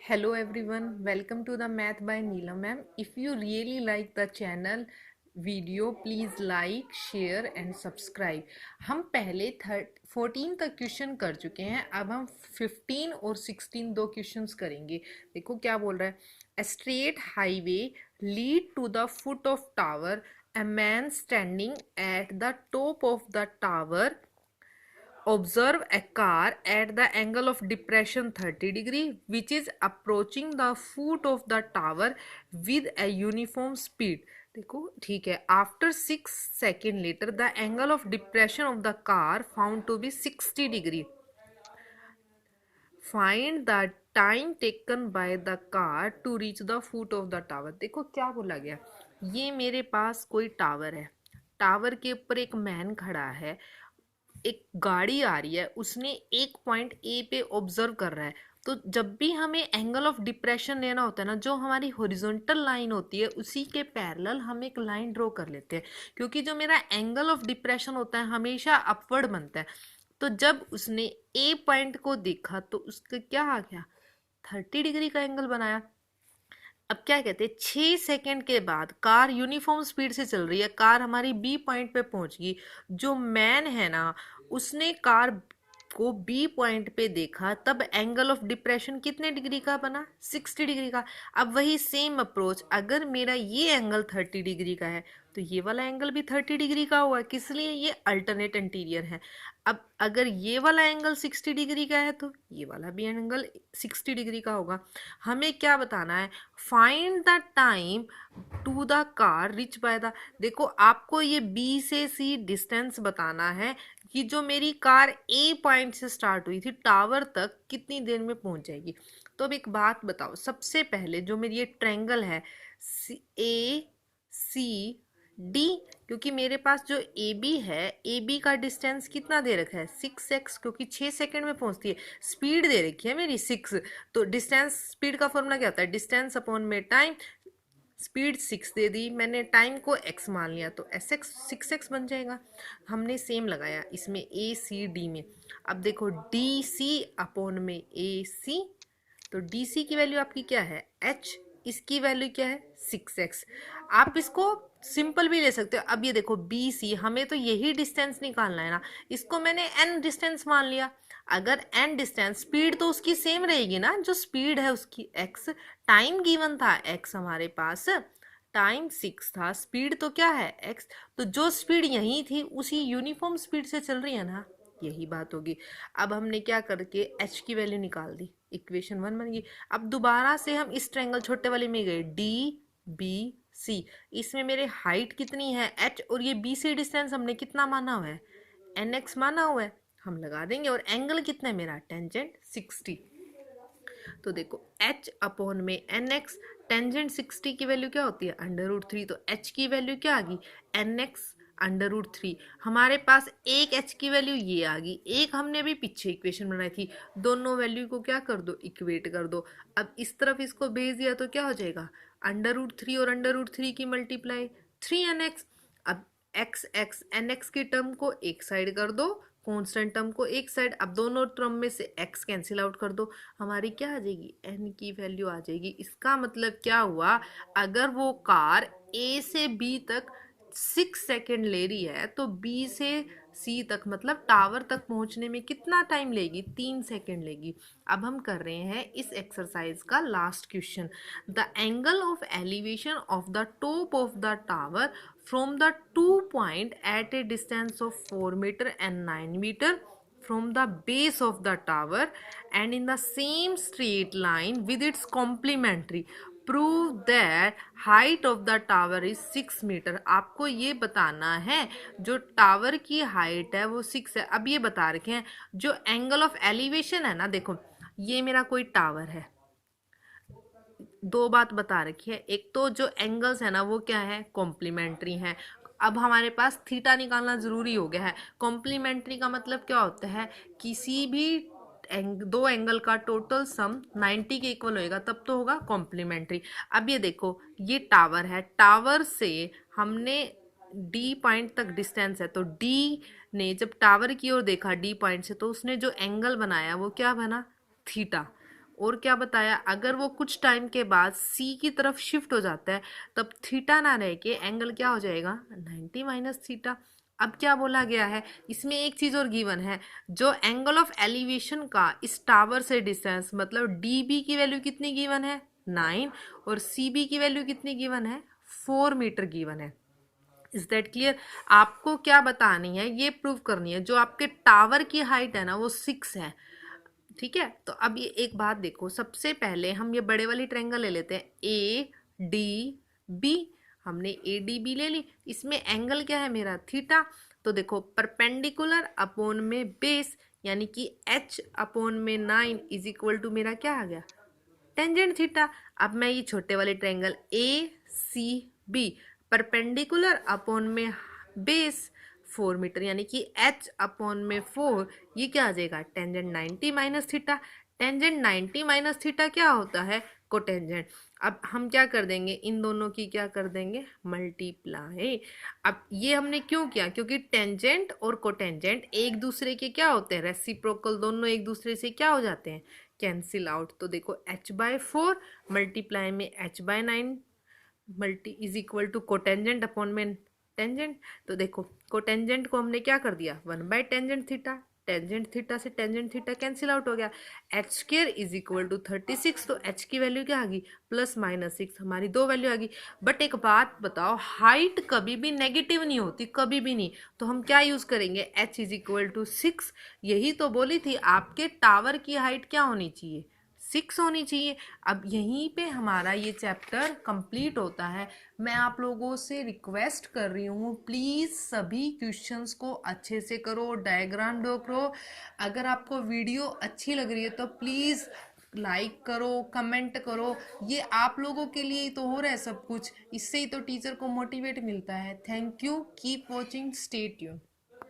Hello everyone, welcome to the Math by Neela ma'am. If you really like the channel video, please like, share and subscribe. हम पहले 14 तक question कर चुके हैं, अब हम 15 और 16 दो क्वेश्चंस करेंगे। देखो क्या बोल रहा है। A straight highway lead to the foot of tower. A man standing at the top of the tower observe a car at the angle of depression 30 degree which is approaching the foot of the tower with a uniform speed. देखो ठीक है। After 6 second later the angle of depression of the car found to be 60 degree. Find the time taken by the car to reach the foot of the tower. देखो क्या बोला गया, ये मेरे पास कोई टावर है, टावर के ऊपर एक मैन खड़ा है, एक गाड़ी आ रही है, उसने एक पॉइंट ए पे ऑब्जर्व कर रहा है। तो जब भी हमें एंगल ऑफ डिप्रेशन लेना होता है ना, जो हमारी हॉरिजॉन्टल लाइन होती है उसी के पैरेलल हम एक लाइन ड्रॉ कर लेते हैं, क्योंकि जो मेरा एंगल ऑफ डिप्रेशन होता है हमेशा अपवर्ड बनता है। तो जब उसने ए पॉइंट को देखा तो उसका क्या आ गया, 30 डिग्री का एंगल बनाया। अब क्या कहते हैं, 6 सेकेंड के बाद कार यूनिफॉर्म स्पीड से चल रही है, कार हमारी बी पॉइंट पे पहुंच गई। जो मैन है ना, उसने कार को बी पॉइंट पे देखा, तब एंगल ऑफ डिप्रेशन कितने डिग्री का बना, 60 डिग्री का। अब वही सेम अप्रोच, अगर मेरा ये एंगल 30 डिग्री का है तो ये वाला एंगल भी 30 डिग्री का हुआ, किस लिए, ये अल्टरनेट इंटीरियर है। अब अगर ये वाला एंगल 60 डिग्री का है तो ये वाला भी एंगल 60 डिग्री का होगा। हमें क्या बताना है, find the time to the car reach by the. देखो आपको ये बी से सी डिस्टेंस बताना है कि जो मेरी कार ए पॉइंट से स्टार्ट हुई थी टावर तक कितनी देर में पहुंच जाएगी। तो अब एक बात बताओ, सबसे पहले जो मेरी ये ट्रायंगल है ए सी डी, क्योंकि मेरे पास जो ए बी है, ए बी का डिस्टेंस कितना दे रखा है 6x, क्योंकि 6 सेकेंड में पहुंचती है, स्पीड दे रखी है मेरी 6। तो डिस्टेंस, स्पीड का फॉर्मूला क्या होता है, डिस्टेंस अपॉन में टाइम। स्पीड 6 दे दी मैंने, टाइम को x मान लिया, तो एस एक्स 6x बन जाएगा। हमने सेम लगाया इसमें ए सी डी में। अब देखो डी सी अपॉन में ए सी, तो डी सी की वैल्यू आपकी क्या है h, इसकी वैल्यू क्या है 6x। आप इसको सिंपल भी ले सकते हो। अब ये देखो बी सी, हमें तो यही डिस्टेंस निकालना है ना, इसको मैंने n डिस्टेंस मान लिया। अगर n डिस्टेंस, स्पीड तो उसकी सेम रहेगी ना, जो स्पीड है उसकी x, टाइम गिवन था x हमारे पास, टाइम 6 था, स्पीड तो क्या है x, तो जो स्पीड यही थी उसी यूनिफॉर्म स्पीड से चल रही है ना, यही बात होगी। अब हमने क्या करके h की वैल्यू निकाल दी, इक्वेशन 1 बन गई। अब दोबारा से हम इस ट्रायंगल छोटे वाले में गए, डी बी सी, इसमें मेरे हाइट कितनी है h, और ये बी सी डिस्टेंस हमने कितना माना हुआ है, एन एक्स माना हुआ है, हम लगा देंगे। और एंगल कितना है मेरा, टेंजेंट 60। तो देखो h अपॉन में एन एक्स, टेंजेंट 60 की वैल्यू क्या होती है, √3। तो h की वैल्यू क्या आ गई, एन एक्स √3। हमारे पास एक h की वैल्यू ये आ गई, एक हमने अभी पीछे इक्वेशन बनाई थी, दोनों वैल्यू को क्या कर दो, इक्वेट कर दो। अब इस तरफ इसको भेज दिया तो क्या हो जाएगा, √3 और √3 की मल्टीप्लाई 3nx। अब एक्स एक्स एन एक्स की टर्म को एक साइड कर दो, कांस्टेंट टर्म को एक साइड, अब दोनों टर्म में से x कैंसिल आउट कर दो, हमारी क्या आ जाएगी, n की वैल्यू आ जाएगी। इसका मतलब क्या हुआ, अगर वो कार a से b तक 6 सेकेंड ले रही है तो b से c तक, मतलब टावर तक पहुंचने में कितना टाइम लेगी, 3 सेकेंड लेगी। अब हम कर रहे हैं इस एक्सरसाइज का last question. The angle of elevation of the top of the tower from the two point at a distance of 4 meter and 9 meter from the base of the tower and in the same straight line with its complementary, prove that height of the tower is 6 meter। आपको ये बताना है जो tower की height है वो 6 है। अब ये बता रखे हैं जो एंगल ऑफ एलिवेशन है ना, देखो ये मेरा कोई टावर है, दो बात बता रखी है, एक तो जो एंगल्स है ना वो क्या है, कॉम्प्लीमेंट्री है। अब हमारे पास थीटा निकालना जरूरी हो गया है। कॉम्प्लीमेंट्री का मतलब क्या होता है, किसी भी दो एंगल का टोटल सम 90 के इक्वल होएगा तब तो होगा कॉम्प्लीमेंट्री। अब ये देखो ये टावर है, टावर से हमने डी पॉइंट तक डिस्टेंस है, तो डी ने जब टावर की ओर देखा डी पॉइंट से, तो उसने जो एंगल बनाया वो क्या बना, थीटा। और क्या बताया, अगर वो कुछ टाइम के बाद सी की तरफ शिफ्ट हो जाता है तब थीटा ना रह के एंगल क्या हो जाएगा, 90 माइनस थीटा। अब क्या बोला गया है, इसमें एक चीज और गिवन है, जो एंगल ऑफ एलिवेशन का इस टावर से डिस्टेंस मतलब डी बी की वैल्यू कितनी गिवन है, 9, और सी बी की वैल्यू कितनी गिवन है, 4 मीटर गिवन है। Is that clear. आपको क्या बतानी है, ये प्रूव करनी है जो आपके टावर की हाइट है ना वो 6 है। ठीक है, तो अब ये एक बात देखो, सबसे पहले हम ये बड़े वाली ट्रायंगल ले लेते हैं, ए डी बी। हमने ए डी बी ले ली, इसमें एंगल क्या है मेरा, थीटा। तो देखो परपेंडिकुलर अपॉन में बेस, यानी कि एच अपॉन में 9 इज इक्वल टू मेरा क्या आ गया, टेंजेंट थीटा। अब मैं ये छोटे वाले triangle A C B, perpendicular upon में बेस 4 मीटर, यानी कि एच अपॉन में 4, ये क्या आ जाएगा, tangent 90 minus theta. Tangent 90 minus theta क्या होता है, कोटेंजेंट। अब हम क्या कर देंगे, इन दोनों की क्या कर देंगे, मल्टीप्लाई। अब ये हमने क्यों किया, क्योंकि टेंजेंट और कोटेंजेंट एक दूसरे के क्या होते हैं, रेसिप्रोकल, दोनों एक दूसरे से क्या हो जाते हैं, कैंसिल आउट। तो देखो h/4 मल्टीप्लाई में h/9 multi is equal to cotangent upon में टेंजेंट। तो देखो कोटेंजेंट को हमने क्या कर दिया, 1/टेंजेंट थीटा, टेंजेंट थीटा से टेंजेंट थीटा कैंसिल आउट हो गया। H square is equal to 36, तो एच की वैल्यू क्या आ गई, +-6, हमारी दो वैल्यू आ गई। बट एक बात बताओ, हाइट कभी भी नेगेटिव नहीं होती, कभी भी नहीं। तो हम क्या यूज करेंगे, h इज इक्वल टू 6। यही तो बोली थी आपके टावर की हाइट क्या होनी चाहिए, 6 होनी चाहिए। अब यहीं पे हमारा ये चैप्टर कंप्लीट होता है। मैं आप लोगों से रिक्वेस्ट कर रही हूँ, प्लीज़ सभी क्वेश्चंस को अच्छे से करो, डायग्राम ड्रॉ करो। अगर आपको वीडियो अच्छी लग रही है तो प्लीज़ लाइक करो, कमेंट करो। ये आप लोगों के लिए ही तो हो रहा है सब कुछ, इससे ही तो टीचर को मोटिवेट मिलता है। Thank you, keep watching, stay tune.